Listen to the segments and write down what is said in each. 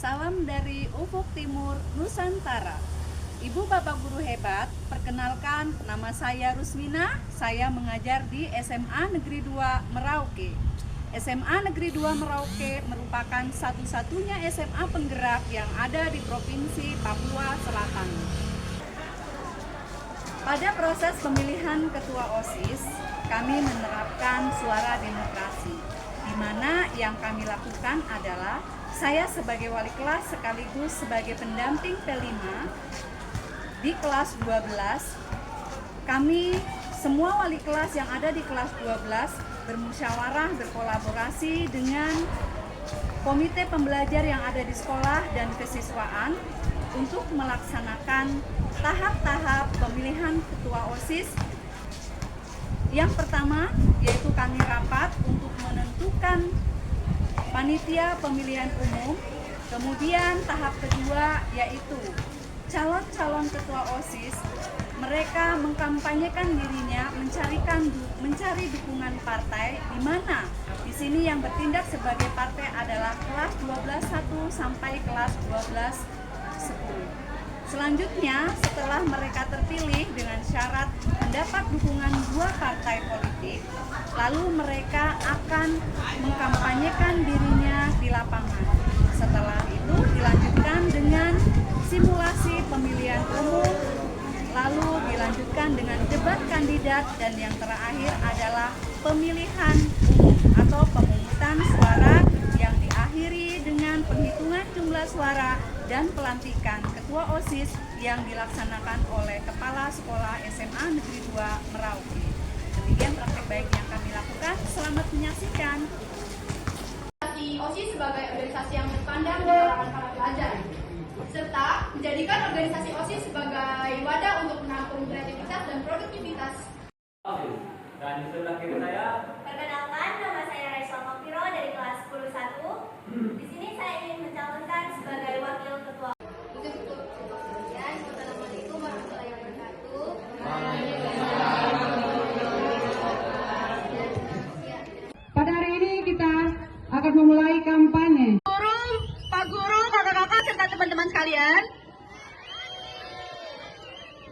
salam dari Ufuk Timur, Nusantara. Ibu Bapak Guru hebat, perkenalkan nama saya Rusmina, saya mengajar di SMA Negeri 2 Merauke. SMA Negeri 2 Merauke merupakan satu-satunya SMA penggerak yang ada di Provinsi Papua Selatan. Pada proses pemilihan ketua OSIS, kami menerapkan suara demokrasi, di mana yang kami lakukan adalah saya sebagai wali kelas sekaligus sebagai pendamping P5 di kelas 12, kami semua wali kelas yang ada di kelas 12 bermusyawarah, berkolaborasi dengan komite pembelajar yang ada di sekolah dan kesiswaan untuk melaksanakan tahap-tahap pemilihan ketua OSIS. Yang pertama yaitu kami rapat untuk menentukan panitia pemilihan umum. Kemudian tahap kedua yaitu calon-calon ketua OSIS, mereka mengkampanyekan dirinya, mencari dukungan partai, di mana di sini yang bertindak sebagai partai adalah kelas 12-1 sampai kelas 12-10. Selanjutnya, setelah mereka terpilih dengan syarat mendapat dukungan 2 partai politik, lalu mereka akan mengkampanyekan dirinya di lapangan. Setelah itu dilanjutkan dengan simulasi pemilihan umum, lalu dilanjutkan dengan debat kandidat, dan yang terakhir adalah pemilihan umum atau pemungutan suara yang diakhiri dengan penghitungan jumlah suara dan pelantikan ketua OSIS yang dilaksanakan oleh Kepala Sekolah SMA Negeri 2 Merauke. Demikian praktek baik yang kami lakukan. Selamat menyaksikan. OSIS sebagai organisasi yang terpandang di kalangan para pelajar, serta menjadikan organisasi OSIS sebagai wadah untuk menampung kreativitas dan produktivitas. Dan di sebelah kiri saya, perkenalkan, nama saya Raisa Mafiro dari kelas 10-1. Di sini saya ingin mencalonkan sebagai wakil ketua. Assalamualaikum warahmatullahi wabarakatuh. Pada hari ini kita akan memulai kampanye. Pak Guru, kakak-kakak serta teman-teman sekalian.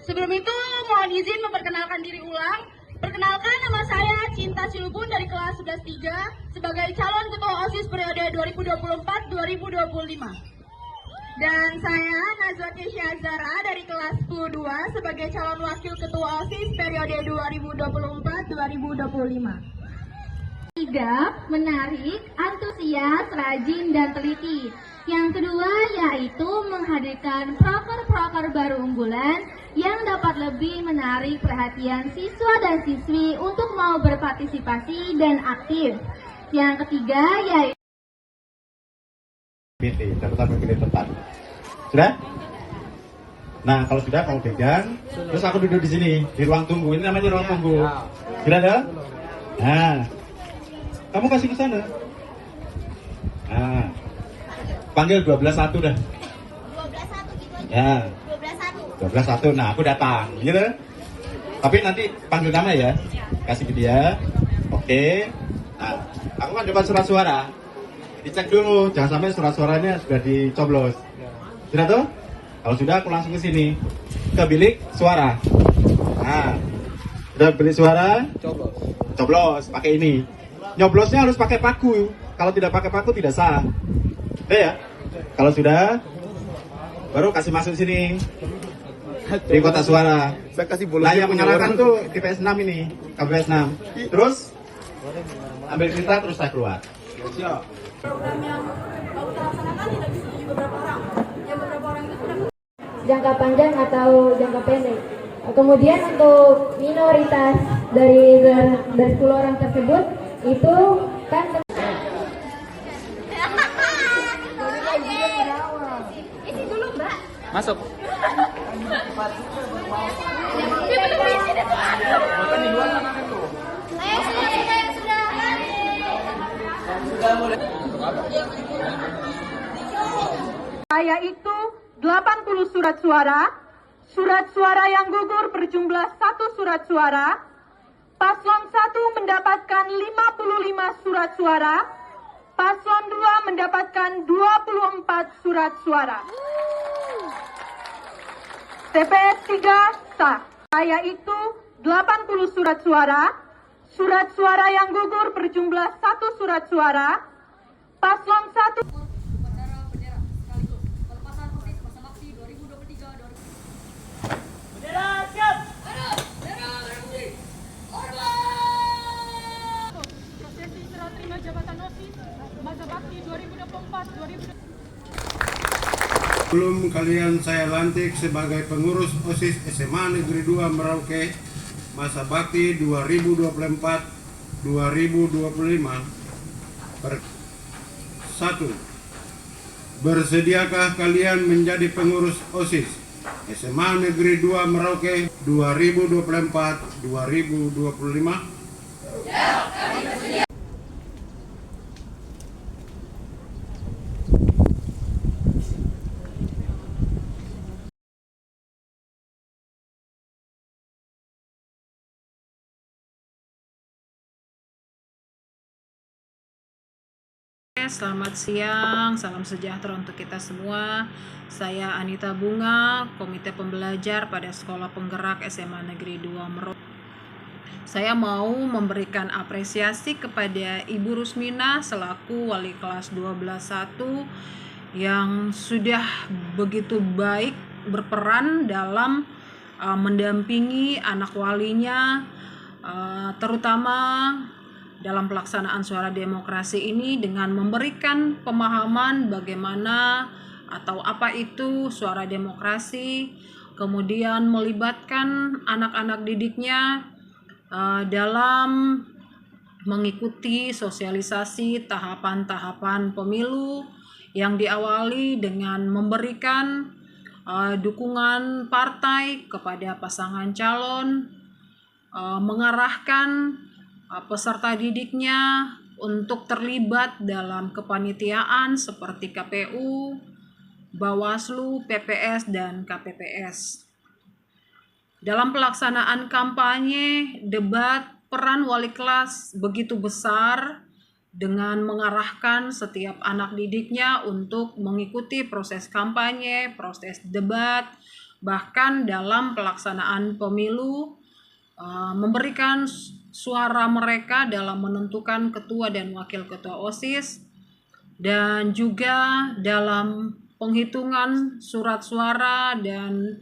Sebelum itu mohon izin memperkenalkan diri ulang. Perkenalkan, nama saya Cinta Silubun dari kelas 11-3 sebagai calon ketua OSIS periode 2024-2025. Dan saya Nazwa Kesha Zara dari kelas 10-2 sebagai calon wakil ketua OSIS periode 2024-2025. Sigap, menarik, antusias, rajin, dan teliti. Yang kedua yaitu menghadirkan proker-proker baru unggulan yang dapat lebih menarik perhatian siswa dan siswi untuk mau berpartisipasi dan aktif. Yang ketiga yaitu catatan pemilih tetap. Sudah? Nah, kalau sudah kamu pegang, terus aku duduk di sini di ruang tunggu. Ini namanya ruang tunggu. Sudah ada? Nah, kamu kasih ke sana. Nah, panggil 12-1 dah. 12-1 gitu aja. Ya. 12-1. 12-1. Nah, aku datang, gitu. Tapi nanti panggil nama ya. Kasih ke dia. Oke. Nah, aku kan dapat surat suara. Dicek dulu, jangan sampai surat suaranya sudah dicoblos. Sudah tuh? Kalau sudah, aku langsung ke sini. Ke bilik suara. Nah, udah bilik suara. Coblos, pakai ini. Nyoblosnya harus pakai paku. Kalau tidak pakai paku tidak sah. Udah ya? Kalau sudah, baru kasih masuk sini. Di kotak suara. Saya kasih bola. Nah, yang menyalakan tuh di PS6 ini. KPS 6. Terus ambil cerita terus saya keluar. Siap. Program yang kalau kita laksanakan tidak bisa di beberapa orang. Yang beberapa orang itu sudah jangka panjang atau jangka pendek. Kemudian untuk minoritas dari 10 orang tersebut itu kan isi dulu, Mbak. masuk. Saya itu 80 surat suara. Surat suara yang gugur berjumlah 1 surat suara. Paslon 1 mendapatkan 55 surat suara. Paslon 2 mendapatkan 24 surat suara. TPS 3 sah. Saya itu 80 surat suara. Surat suara yang gugur berjumlah 1 surat suara. Paslon 1 Sebelum kalian saya lantik sebagai pengurus OSIS SMA Negeri 2 Merauke masa bakti 2024-2025. 1. Bersediakah kalian menjadi pengurus OSIS SMA Negeri 2 Merauke 2024-2025? Selamat siang, salam sejahtera untuk kita semua. Saya Anita Bunga, Komite Pembelajar pada Sekolah Penggerak SMA Negeri 2 Merauke. Saya mau memberikan apresiasi kepada Ibu Rusmina selaku Wali Kelas 12-1 yang sudah begitu baik berperan dalam mendampingi anak walinya, terutama dalam pelaksanaan suara demokrasi ini dengan memberikan pemahaman bagaimana atau apa itu suara demokrasi, kemudian melibatkan anak-anak didiknya dalam mengikuti sosialisasi tahapan-tahapan pemilu yang diawali dengan memberikan dukungan partai kepada pasangan calon, mengarahkan peserta didiknya untuk terlibat dalam kepanitiaan seperti KPU, Bawaslu, PPS, dan KPPS. Dalam pelaksanaan kampanye, debat, peran wali kelas begitu besar dengan mengarahkan setiap anak didiknya untuk mengikuti proses kampanye, proses debat, bahkan dalam pelaksanaan pemilu, memberikan suara mereka dalam menentukan ketua dan wakil ketua OSIS, dan juga dalam penghitungan surat suara, dan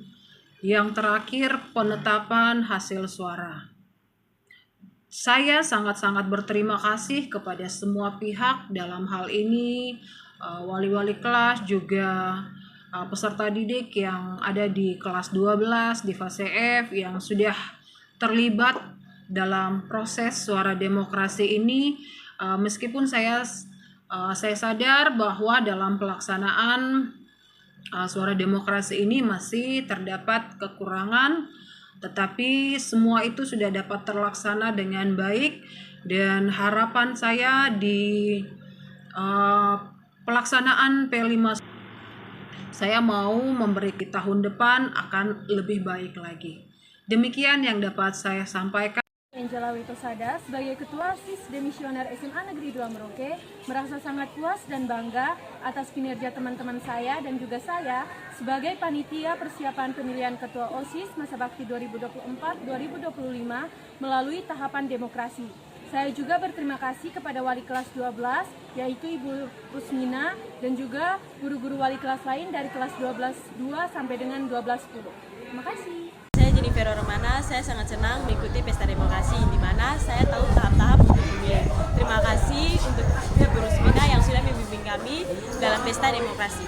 yang terakhir penetapan hasil suara. Saya sangat-sangat berterima kasih kepada semua pihak dalam hal ini, wali-wali kelas, juga peserta didik yang ada di kelas 12 di fase F yang sudah terlibat dalam proses suara demokrasi ini. Meskipun saya sadar bahwa dalam pelaksanaan suara demokrasi ini masih terdapat kekurangan, tetapi semua itu sudah dapat terlaksana dengan baik, dan harapan saya di pelaksanaan P5 saya mau memberi tahun depan akan lebih baik lagi. Demikian yang dapat saya sampaikan. Angela Witosada sebagai Ketua OSIS Demisioner SMA Negeri 2 Merauke merasa sangat puas dan bangga atas kinerja teman-teman saya dan juga saya sebagai panitia persiapan pemilihan Ketua OSIS masa bakti 2024-2025 melalui tahapan demokrasi. Saya juga berterima kasih kepada wali kelas 12 yaitu Ibu Rusmina dan juga guru-guru wali kelas lain dari kelas 12-2 sampai dengan 12-10. Terima kasih. Saya Jennifer Romana, saya sangat senang mengikuti pesta demokrasi di mana saya tahu tahap-tahap untuk pemilihan. Terima kasih untuk Ibu Rusmina yang sudah membimbing kami dalam pesta demokrasi.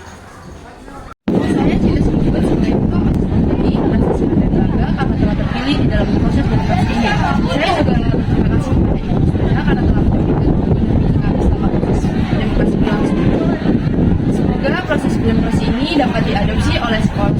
Saya Cinta Sulubun sebagai ketua OSIS merasa sangat bangga karena telah terpilih di dalam proses demokrasi ini. Saya juga berterima kasih kepada Ibu Rusmina karena telah mendampingi kami selama proses demokrasi berlangsung. Semoga proses demokrasi ini dapat diadopsi oleh sekolah